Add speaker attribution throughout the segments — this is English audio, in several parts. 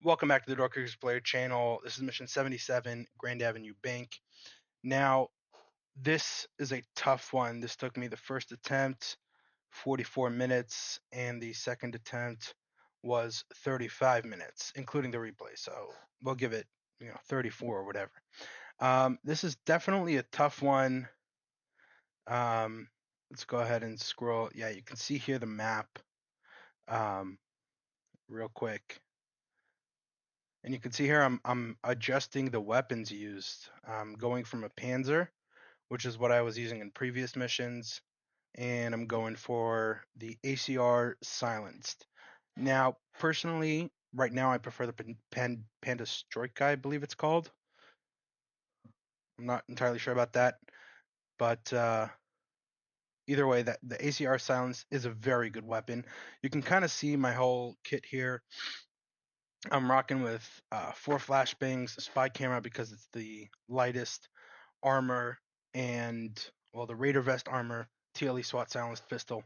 Speaker 1: Welcome back to the Doorkickers player channel. This is mission 77, Grand Avenue Bank. Now, this is a tough one. This took me the first attempt, 44 minutes, and the second attempt was 35 minutes, including the replay. So we'll give it, 34 or whatever. This is definitely a tough one. Let's go ahead and scroll. Yeah, you can see here the map real quick. And you can see here I'm adjusting the weapons used. I'm going from a Panzer, which is what I was using in previous missions, and I'm going for the ACR silenced. Now, personally, right now I prefer the Panda Strike, I believe it's called. I'm not entirely sure about that, but either way, that the ACR silence is a very good weapon. You can kind of see my whole kit here. I'm rocking with 4 flashbangs, a spy camera because it's the lightest, armor, and well, the Raider vest armor, TLE SWAT silenced pistol,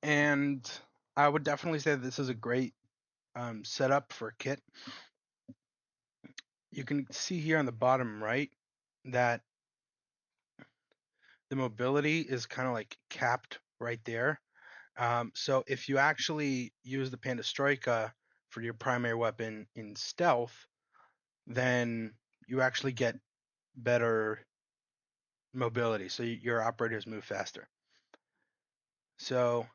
Speaker 1: and I would definitely say that this is a great setup for a kit. You can see here on the bottom right that the mobility is kind of like capped right there. So if you actually use the Panda Striker for your primary weapon in stealth, then you actually get better mobility, so your operators move faster. So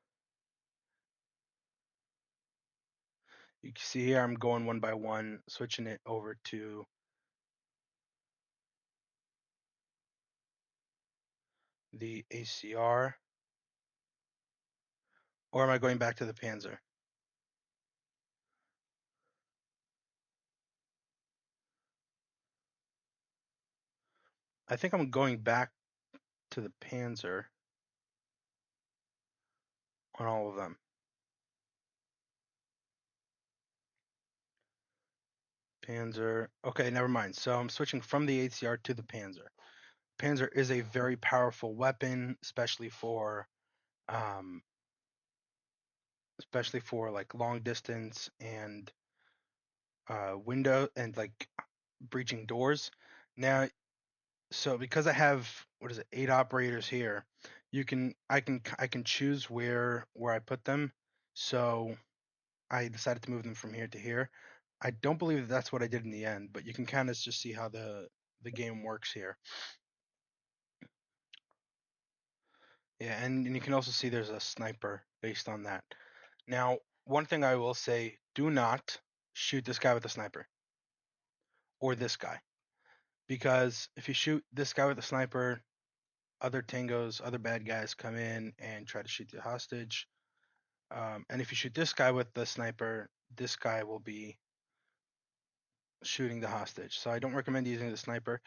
Speaker 1: you can see here I'm going one by one, switching it over to the ACR, or am I going back to the Panzer? I think I'm going back to the Panzer on all of them. Panzer. Okay, never mind. So I'm switching from the ACR to the Panzer. Panzer is a very powerful weapon, um, especially for like long distance and window and like breaching doors. Now, so because I have, what is it, 8 operators here, I can choose where I put them. So I decided to move them from here to here. I don't believe that that's what I did in the end, but you can kind of just see how the game works here. Yeah, and you can also see there's a sniper based on that. Now, one thing I will say, do not shoot this guy with a sniper or this guy, because if you shoot this guy with a sniper, other tangos, other bad guys come in and try to shoot the hostage. And if you shoot this guy with the sniper, this guy will be shooting the hostage. So I don't recommend using the sniper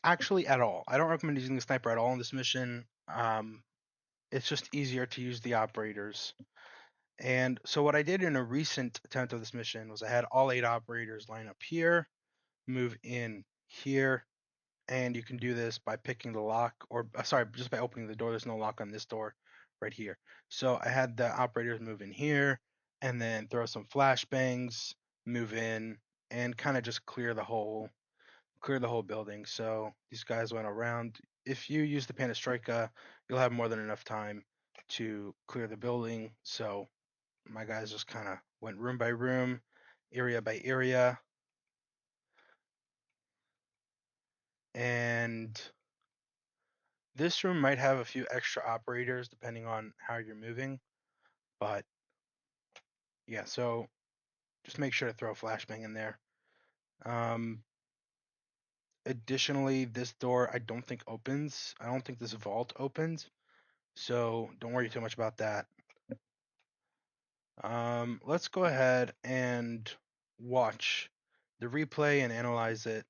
Speaker 1: actually at all. I don't recommend using the sniper at all in this mission. It's just easier to use the operators. And so what I did in a recent attempt of this mission was I had all 8 operators line up here, move in here, and you can do this by picking the lock, or sorry, just by opening the door. There's no lock on this door right here. So I had the operators move in here and then throw some flashbangs, move in, and kind of just clear the whole building. So these guys went around. If you use the Panastrika, you'll have more than enough time to clear the building. So my guys just kind of went room by room, area by area, and this room might have a few extra operators depending on how you're moving, but yeah, so just make sure to throw a flashbang in there. Um, Additionally, this door I don't think opens. I don't think this vault opens, so don't worry too much about that. Let's go ahead and watch the replay and analyze it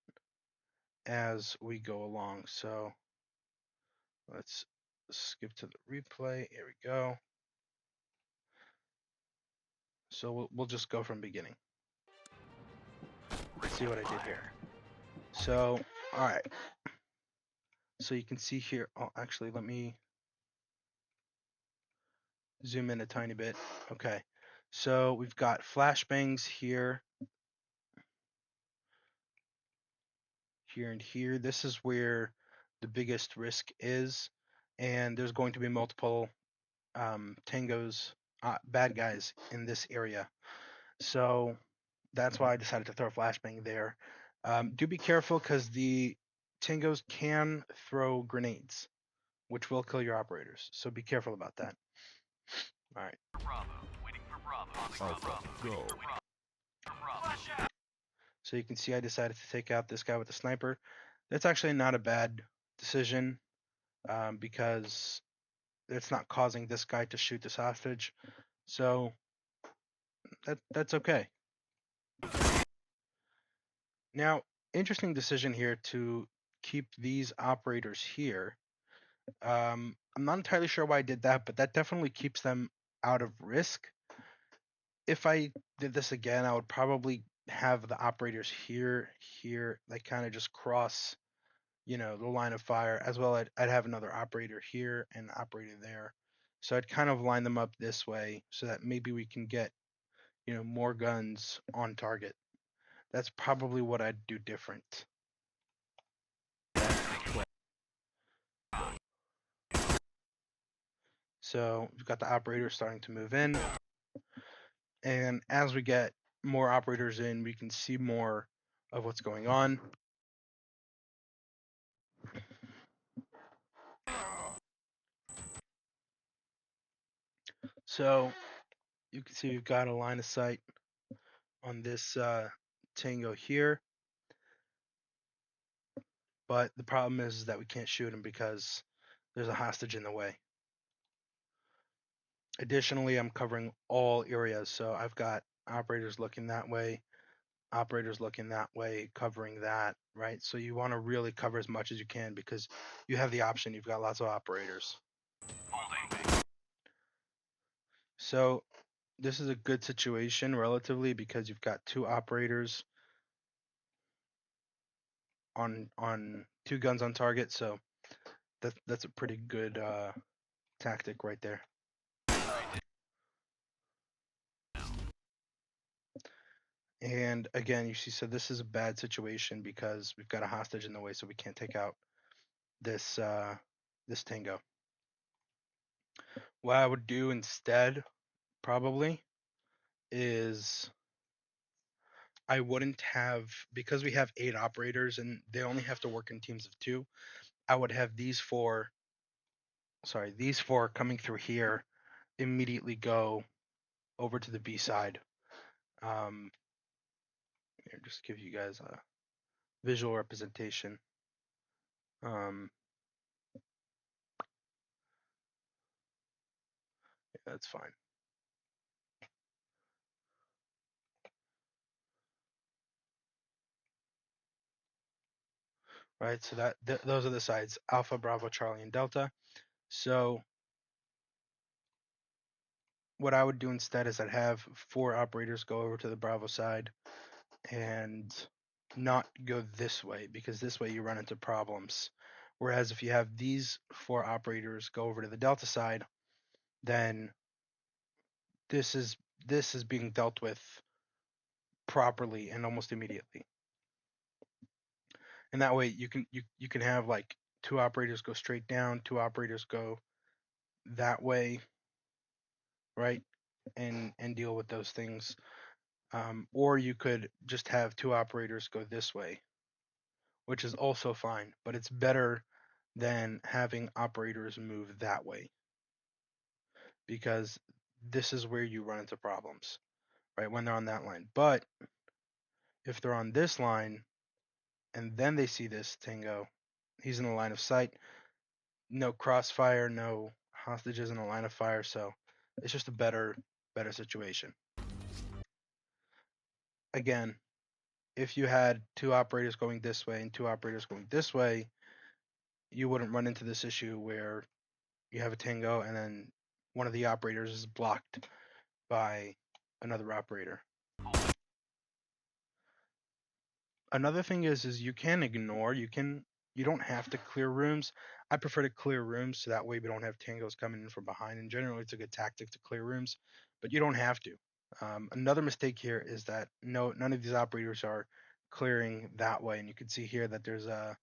Speaker 1: as we go along. So let's skip to the replay. Here we go. So we'll just go from beginning. Let's see what I did here. So, all right. So you can see here. Oh, actually, let me zoom in a tiny bit. Okay. So we've got flashbangs here, here, and here. This is where the biggest risk is, and there's going to be multiple tangos, bad guys in this area. So that's why I decided to throw a flashbang there. Do be careful because the tangos can throw grenades, which will kill your operators. So be careful about that. All right.
Speaker 2: Alpha, go.
Speaker 1: So you can see I decided to take out this guy with the sniper. That's actually not a bad decision because it's not causing this guy to shoot this hostage. So that's okay. Now, interesting decision here to keep these operators here. I'm not entirely sure why I did that, but that definitely keeps them out of risk. If I did this again, I would probably have the operators here, here, like kind of just cross, the line of fire. As well, I'd have another operator here and operator there. So I'd kind of line them up this way so that maybe we can get, more guns on target. That's probably what I'd do different. So we've got the operators starting to move in. And as we get more operators in, we can see more of what's going on. So you can see we've got a line of sight on this tango here. But the problem is that we can't shoot him because there's a hostage in the way. Additionally, I'm covering all areas. So I've got operators looking that way, operators looking that way, covering that, right? So you want to really cover as much as you can because you have the option. You've got lots of operators. So this is a good situation relatively because you've got two operators on two guns on target. So that's a pretty good tactic right there. And again, you see, so this is a bad situation because we've got a hostage in the way, so we can't take out this this tango. What I would do instead, probably, is I wouldn't have, because we have 8 operators and they only have to work in teams of 2. I would have these four coming through here immediately go over to the B side. Here, just give you guys a visual representation. Yeah, that's fine. Right, so those are the sides: Alpha, Bravo, Charlie, and Delta. So what I would do instead is I'd have 4 operators go over to the Bravo side and not go this way because this way you run into problems. Whereas if you have these 4 operators go over to the Delta side, then this is being dealt with properly and almost immediately. And that way you can have like 2 operators go straight down, 2 operators go that way, right? And deal with those things. Or you could just have 2 operators go this way, which is also fine, but it's better than having operators move that way because this is where you run into problems, right? When they're on that line. But if they're on this line and then they see this tango, he's in the line of sight, no crossfire, no hostages in the line of fire, so it's just a better situation. Again, if you had 2 operators going this way and 2 operators going this way, you wouldn't run into this issue where you have a tango and then one of the operators is blocked by another operator. Another thing is you can ignore, you don't have to clear rooms. I prefer to clear rooms so that way we don't have tangos coming in from behind. And generally it's a good tactic to clear rooms, but you don't have to. Another mistake here is that none of these operators are clearing that way, and you can see here that there's a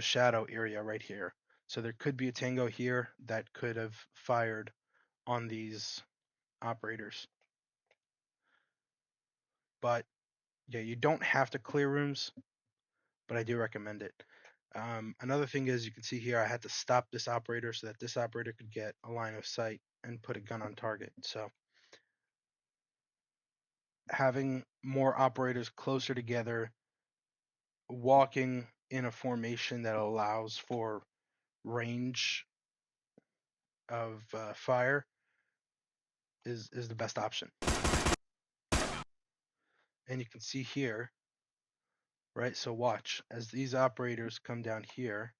Speaker 1: shadow area right here. So there could be a tango here that could have fired on these operators. But yeah, you don't have to clear rooms, but I do recommend it. Another thing is you can see here I had to stop this operator so that this operator could get a line of sight and put a gun on target. So having more operators closer together, walking in a formation that allows for range of fire is the best option. And you can see here, right? So watch as these operators come down here.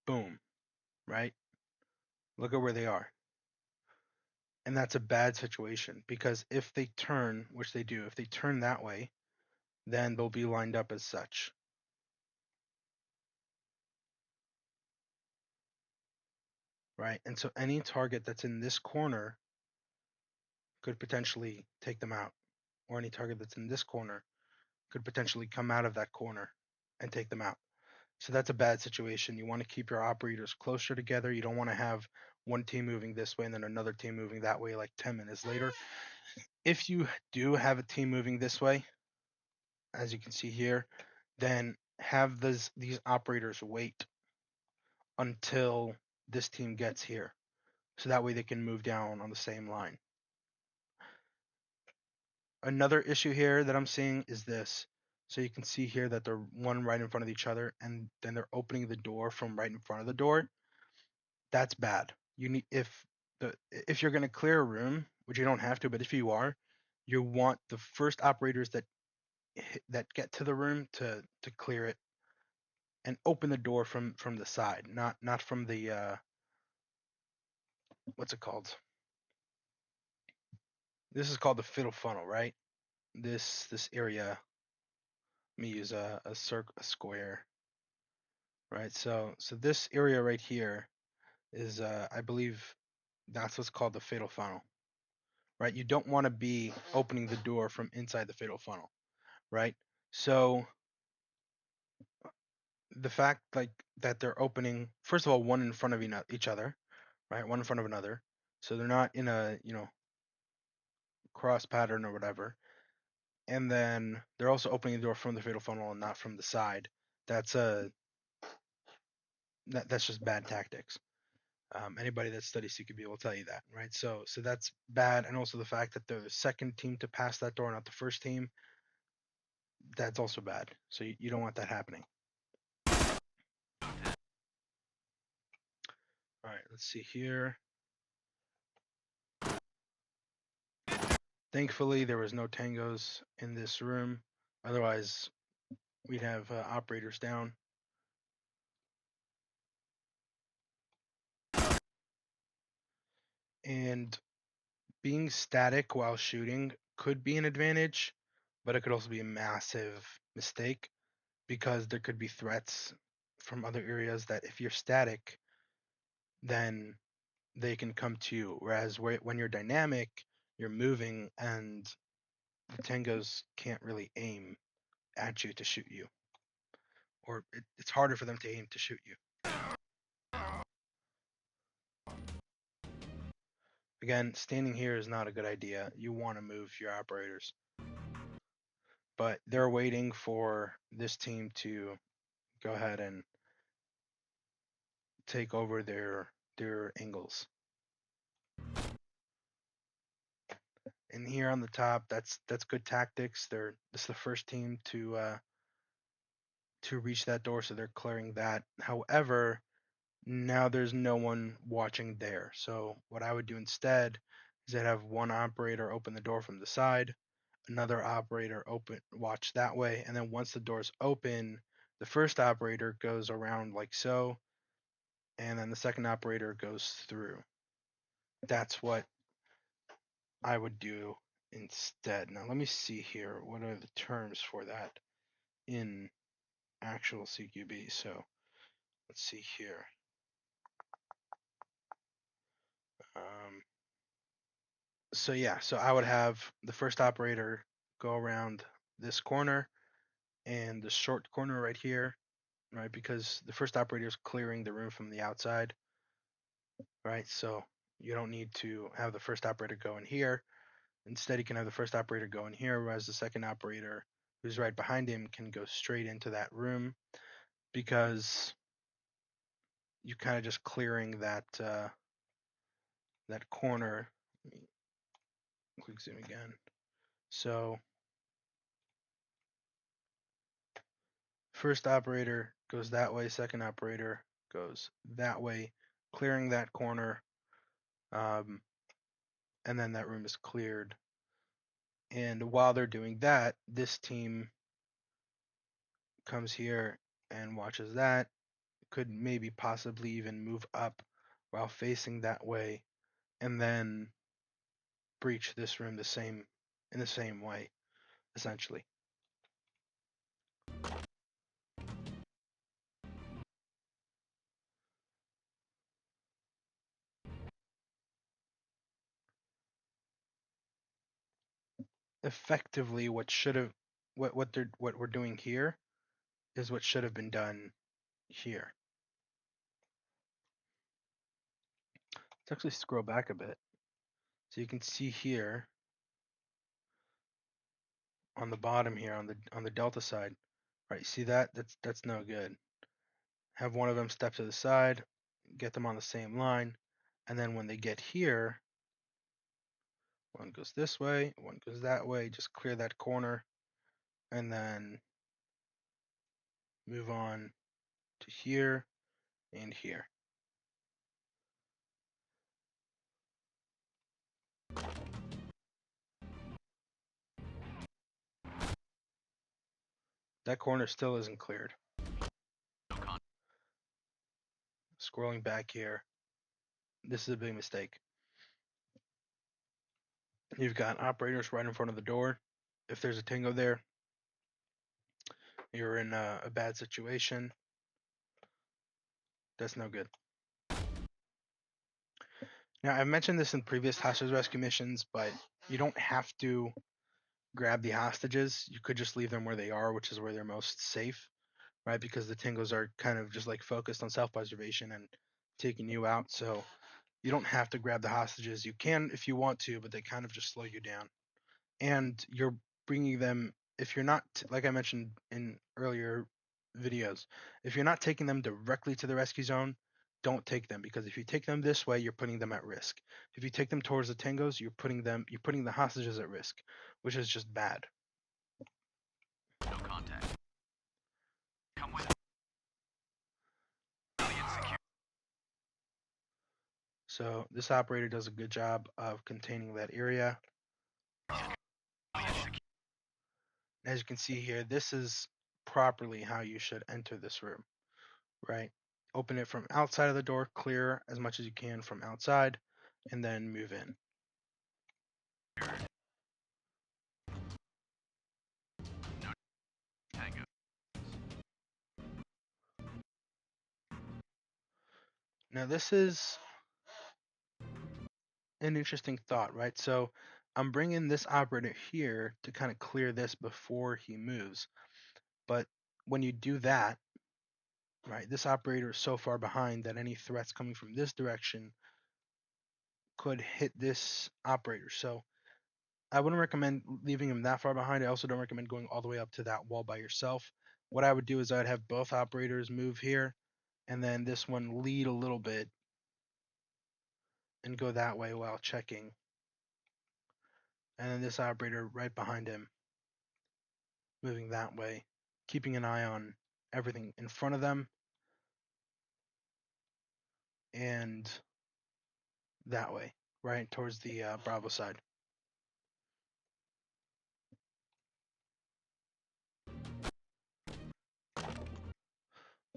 Speaker 1: Boom, right? Look at where they are. And that's a bad situation because if they turn, which they do, if they turn that way, then they'll be lined up as such. Right? And so any target that's in this corner could potentially take them out, or any target that's in this corner could potentially come out of that corner and take them out. So that's a bad situation. You want to keep your operators closer together. You don't want to have one team moving this way and then another team moving that way like 10 minutes later. If you do have a team moving this way, as you can see here, then have these operators wait until this team gets here. So that way they can move down on the same line. Another issue here that I'm seeing is this. So you can see here that they're one right in front of each other and then they're opening the door from right in front of the door. That's bad. You need if you're going to clear a room, which you don't have to, but if you are, you want the first operators that get to the room to clear it and open the door from the side, not from the what's it called? This is called the fiddle funnel, right? This area. Let me use a square, right? So this area right here is I believe that's what's called the fatal funnel, right? You don't want to be opening the door from inside the fatal funnel, right? So the fact like that they're opening first of all one in front of each other, right? One in front of another, so they're not in a cross pattern or whatever. And then they're also opening the door from the fatal funnel and not from the side. That's that's just bad tactics. Anybody that studies CQB will tell you that, right? So that's bad, and also the fact that they're the second team to pass that door, not the first team, that's also bad. So you don't want that happening. All right, let's see here. Thankfully, there was no tangos in this room. Otherwise, we'd have operators down. And being static while shooting could be an advantage, but it could also be a massive mistake because there could be threats from other areas that if you're static, then they can come to you. Whereas when you're dynamic, you're moving and the tangos can't really aim at you to shoot you. Or it's harder for them to aim to shoot you. Again, standing here is not a good idea. You want to move your operators. But they're waiting for this team to go ahead and take over their angles. And here on the top, that's good tactics. This is the first team to reach that door, so they're clearing that. However, now there's no one watching there. So what I would do instead is I'd have one operator open the door from the side, another operator watch that way, and then once the door's open, the first operator goes around like so, and then the second operator goes through. That's what I would do instead. Now let me see here. What are the terms for that in actual CQB? So let's see here. So yeah, so I would have the first operator go around this corner and the short corner right here, right? Because the first operator is clearing the room from the outside, right? So you don't need to have the first operator go in here. Instead, you can have the first operator go in here, whereas the second operator, who's right behind him, can go straight into that room because you kind of just clearing that corner. Let me quick zoom again. So first operator goes that way, second operator goes that way, clearing that corner, um, and then that room is cleared. And while they're doing that, this team comes here and watches that, could maybe possibly even move up while facing that way, and then breach this room in the same way, essentially. Effectively, what we're doing here is what should have been done here. Let's actually scroll back a bit. So you can see here on the bottom here on the delta side, right? See that? That's no good. Have one of them step to the side, get them on the same line, and then when they get here, one goes this way, one goes that way, just clear that corner, and then move on to here and here. That corner still isn't cleared. Scrolling back here, this is a big mistake. You've got operators right in front of the door. If there's a tango there, you're in a bad situation. That's no good. Now, I've mentioned this in previous hostage rescue missions, but you don't have to grab the hostages. You could just leave them where they are, which is where they're most safe, right? Because the Tingos are kind of just like focused on self-preservation and taking you out. So you don't have to grab the hostages. You can if you want to, but they kind of just slow you down. And you're bringing them, if you're not, like I mentioned in earlier videos, if you're not taking them directly to the rescue zone, don't take them, because if you take them this way, you're putting them at risk. If you take them towards the tangos, you're putting the hostages at risk, which is just bad.
Speaker 2: No contact. Come with.
Speaker 1: So this operator does a good job of containing that area. As you can see here, this is properly how you should enter this room, right? Open it from outside of the door, clear as much as you can from outside, and then move in.
Speaker 2: Tango.
Speaker 1: Now this is an interesting thought, right? So I'm bringing this operator here to kind of clear this before he moves. But when you do that, right, this operator is so far behind that any threats coming from this direction could hit this operator. So I wouldn't recommend leaving him that far behind. I also don't recommend going all the way up to that wall by yourself. What I would do is I'd have both operators move here, and then this one lead a little bit and go that way while checking. And then this operator right behind him, moving that way, keeping an eye on everything in front of them and that way, right towards the Bravo side.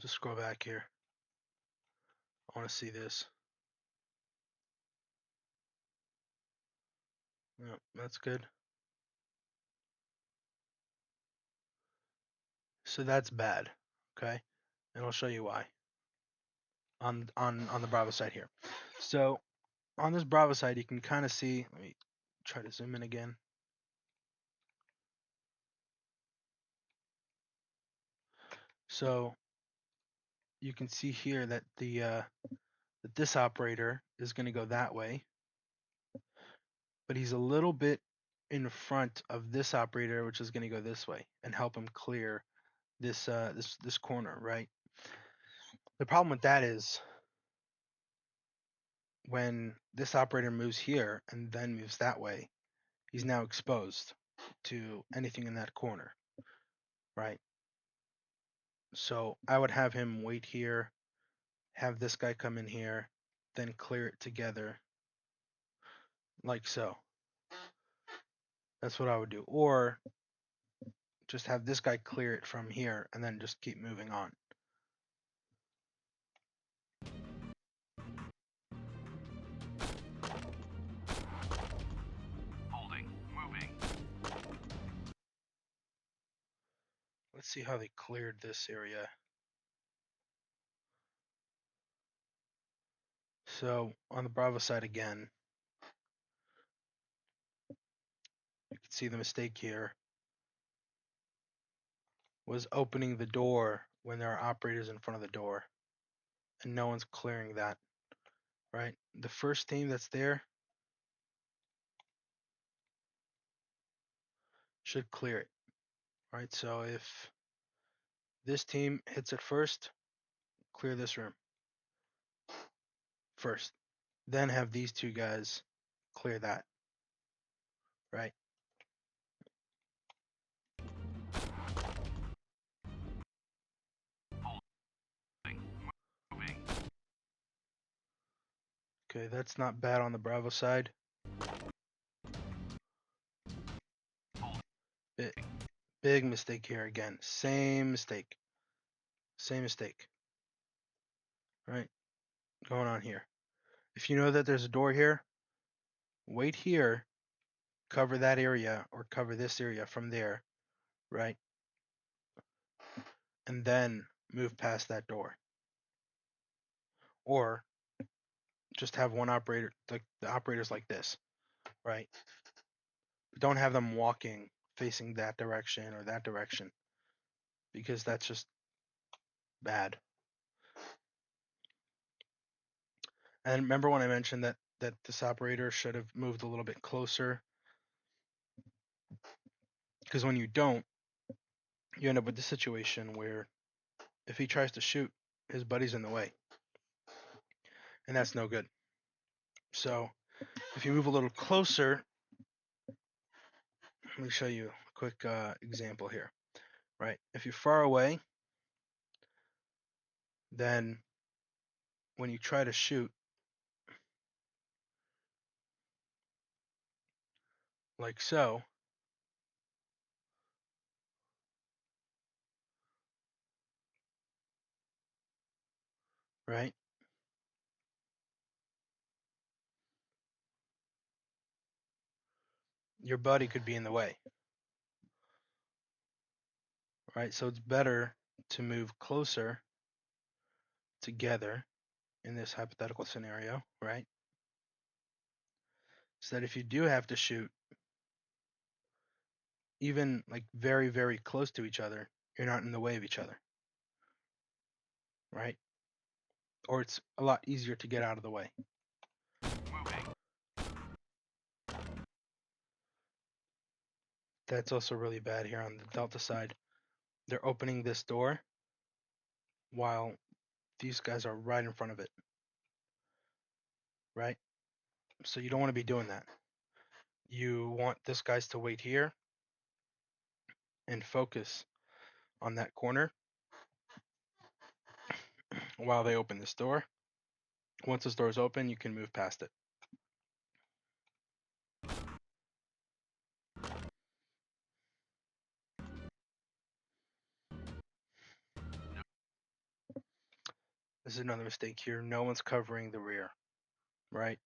Speaker 1: Just scroll back here. I want to see this. Yep, that's good. So that's bad, okay? And I'll show you why on the Bravo side here. So on this Bravo side, you can kind of see. Let me try to zoom in again. So you can see here that this operator is going to go that way, but he's a little bit in front of this operator, which is going to go this way and help him clear this corner, right? The problem with that is when this operator moves here and then moves that way, he's now exposed to anything in that corner, right? So I would have him wait here, have this guy come in here, then clear it together, like so. That's what I would do. Or just have this guy clear it from here and then just keep moving on.
Speaker 2: Holding. Moving.
Speaker 1: Let's see how they cleared this area. So on the Bravo side again, you can see the mistake here was opening the door when there are operators in front of the door and no one's clearing that, right? The first team that's there should clear it, right? So if this team hits it first, clear this room first, then have these two guys clear that, right?
Speaker 2: Holding. Moving.
Speaker 1: Okay, that's not bad on the Bravo side. Big, big mistake here again. Same mistake. Same mistake. Right? Going on here. If you know that there's a door here, wait here, cover that area or cover this area from there, right? And then move past that door. Or just have one operator, like the operators like this, right? Don't have them walking facing that direction or that direction because that's just bad. And remember when I mentioned that this operator should have moved a little bit closer? Because when you don't, you end up with the situation where if he tries to shoot, his buddy's in the way. And that's no good. So if you move a little closer, let me show you a quick example here, right? If you're far away, then when you try to shoot, like so, right? Your buddy could be in the way, right? So it's better to move closer together in this hypothetical scenario, right? So that if you do have to shoot, even like very, very close to each other, you're not in the way of each other, right? Or it's a lot easier to get out of the way.
Speaker 2: Moving.
Speaker 1: That's also really bad here on the Delta side. They're opening this door while these guys are right in front of it, right? So you don't want to be doing that. You want this guys to wait here and focus on that corner while they open this door. Once this door is open, you can move past it. This is another mistake here. No one's covering the rear, right?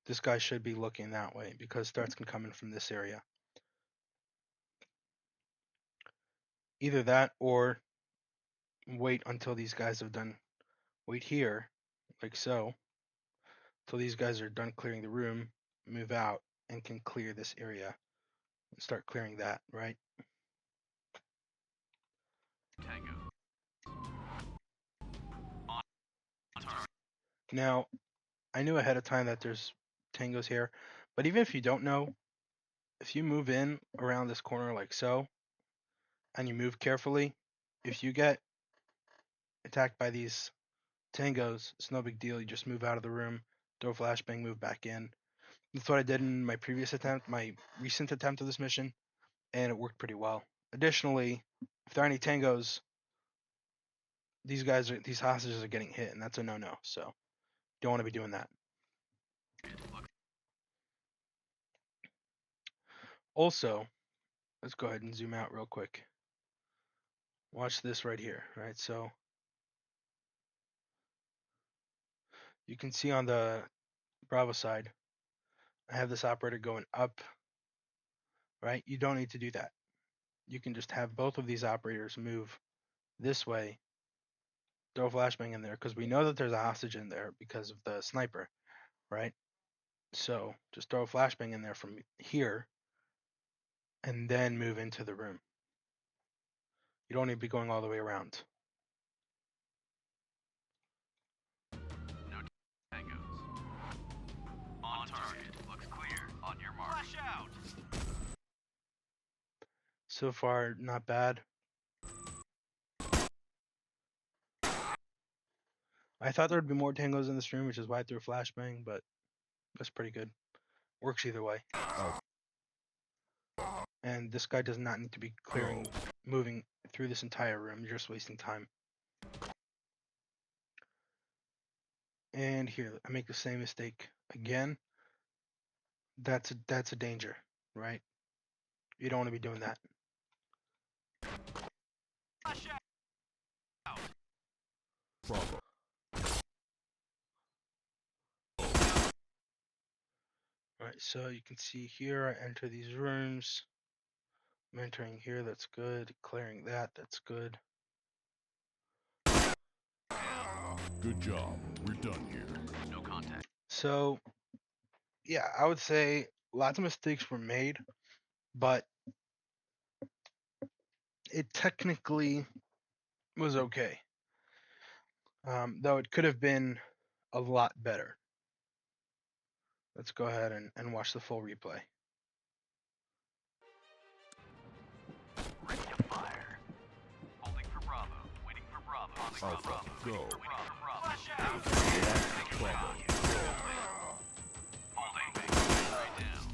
Speaker 1: This guy should be looking that way because threats can come in from this area. Either that or wait until these guys have done, wait here, like so, till these guys are done clearing the room, move out and can clear this area. Start clearing that, right?
Speaker 2: Tango. On target.
Speaker 1: Now, I knew ahead of time that there's tangos here, but even if you don't know, if you move in around this corner like so, and you move carefully, if you get attacked by these tangos, it's no big deal. You just move out of the room, throw flashbang, move back in. That's what I did in my previous attempt, my recent attempt of this mission, and it worked pretty well. Additionally, if there are any tangos, these hostages are getting hit, and that's a no-no. So don't want to be doing that. Also, let's go ahead and zoom out real quick. Watch this right here, right? So you can see on the Bravo side, I have this operator going up, right? You don't need to do that. You can just have both of these operators move this way, throw a flashbang in there, because we know that there's a hostage in there because of the sniper, right? So just throw a flashbang in there from here and then move into the room. You don't need to be going all the way around.
Speaker 2: No tangos. On target. Looks clear. On your mark. Flash out.
Speaker 1: So far, not bad. I thought there would be more tangos in this room, which is why I threw a flashbang, but that's pretty good. Works either way. And this guy does not need to be moving through this entire room. You're just wasting time. And here, I make the same mistake again. That's a danger, right? You don't want to be doing that.
Speaker 2: Flash out.
Speaker 3: Bravo.
Speaker 1: All right, so you can see here, I enter these rooms. I'm entering here, that's good. Clearing that, that's good.
Speaker 3: Good job. We're done here.
Speaker 2: No contact.
Speaker 1: So, yeah, I would say lots of mistakes were made, but it technically was okay. Though it could have been a lot better. Let's go ahead and watch the full replay.
Speaker 2: Ready to fire. Holding for Bravo. Waiting for Bravo. Holding for
Speaker 3: Alpha,
Speaker 2: Bravo.
Speaker 3: go.
Speaker 2: Waiting for Bravo. Flash out.
Speaker 3: Bravo.
Speaker 2: Holding. Right down.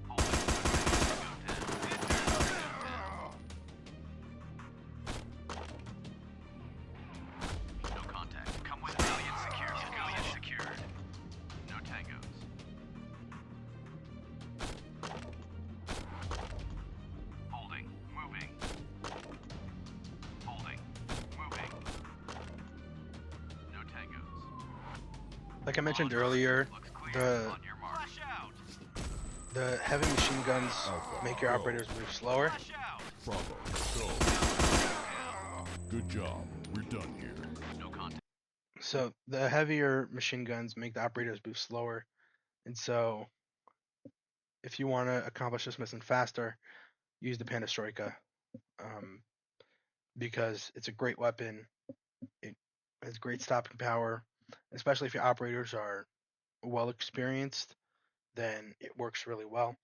Speaker 2: Holding. Go down. No contact. Come with Civilian secured. Civilian secured. No tangos. Holding. Moving. Holding. Moving. No tangos.
Speaker 1: Like I mentioned earlier,
Speaker 2: Looks clear.
Speaker 1: the
Speaker 2: On your mark. Flash out.
Speaker 1: the heavy machine guns make your operators move slower.
Speaker 2: Flash out.
Speaker 3: Bravo. Go. Good job. We're done here.
Speaker 2: No contact.
Speaker 1: So the heavier machine guns make the operators move slower. And so if you want to accomplish this mission faster, use the Panastroika. Because it's a great weapon. It has great stopping power, especially if your operators are well experienced, then it works really well.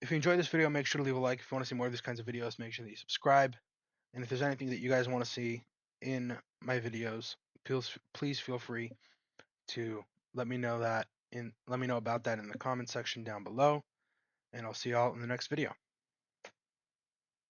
Speaker 1: If you enjoyed this video, make sure to leave a like. If you want to see more of these kinds of videos, make sure that you subscribe. And if there's anything that you guys want to see in my videos, please feel free to let me know about that in the comment section down below. And I'll see y'all in the next video.